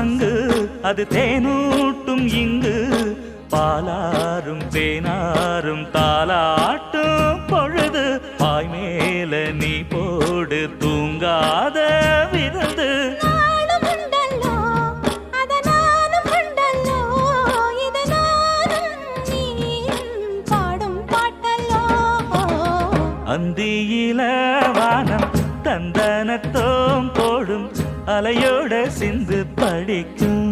சங்கு அது தேனூட்டும் இங்கு பாலாரும் தேனாரும் தாலாட்டும் பொழுது பாய் மேல நீ போடு தூங்காத விருந்து அந்தியில வானம் தந்தனத்தோம் போடும் அலையோட சிந்து படிக்கும்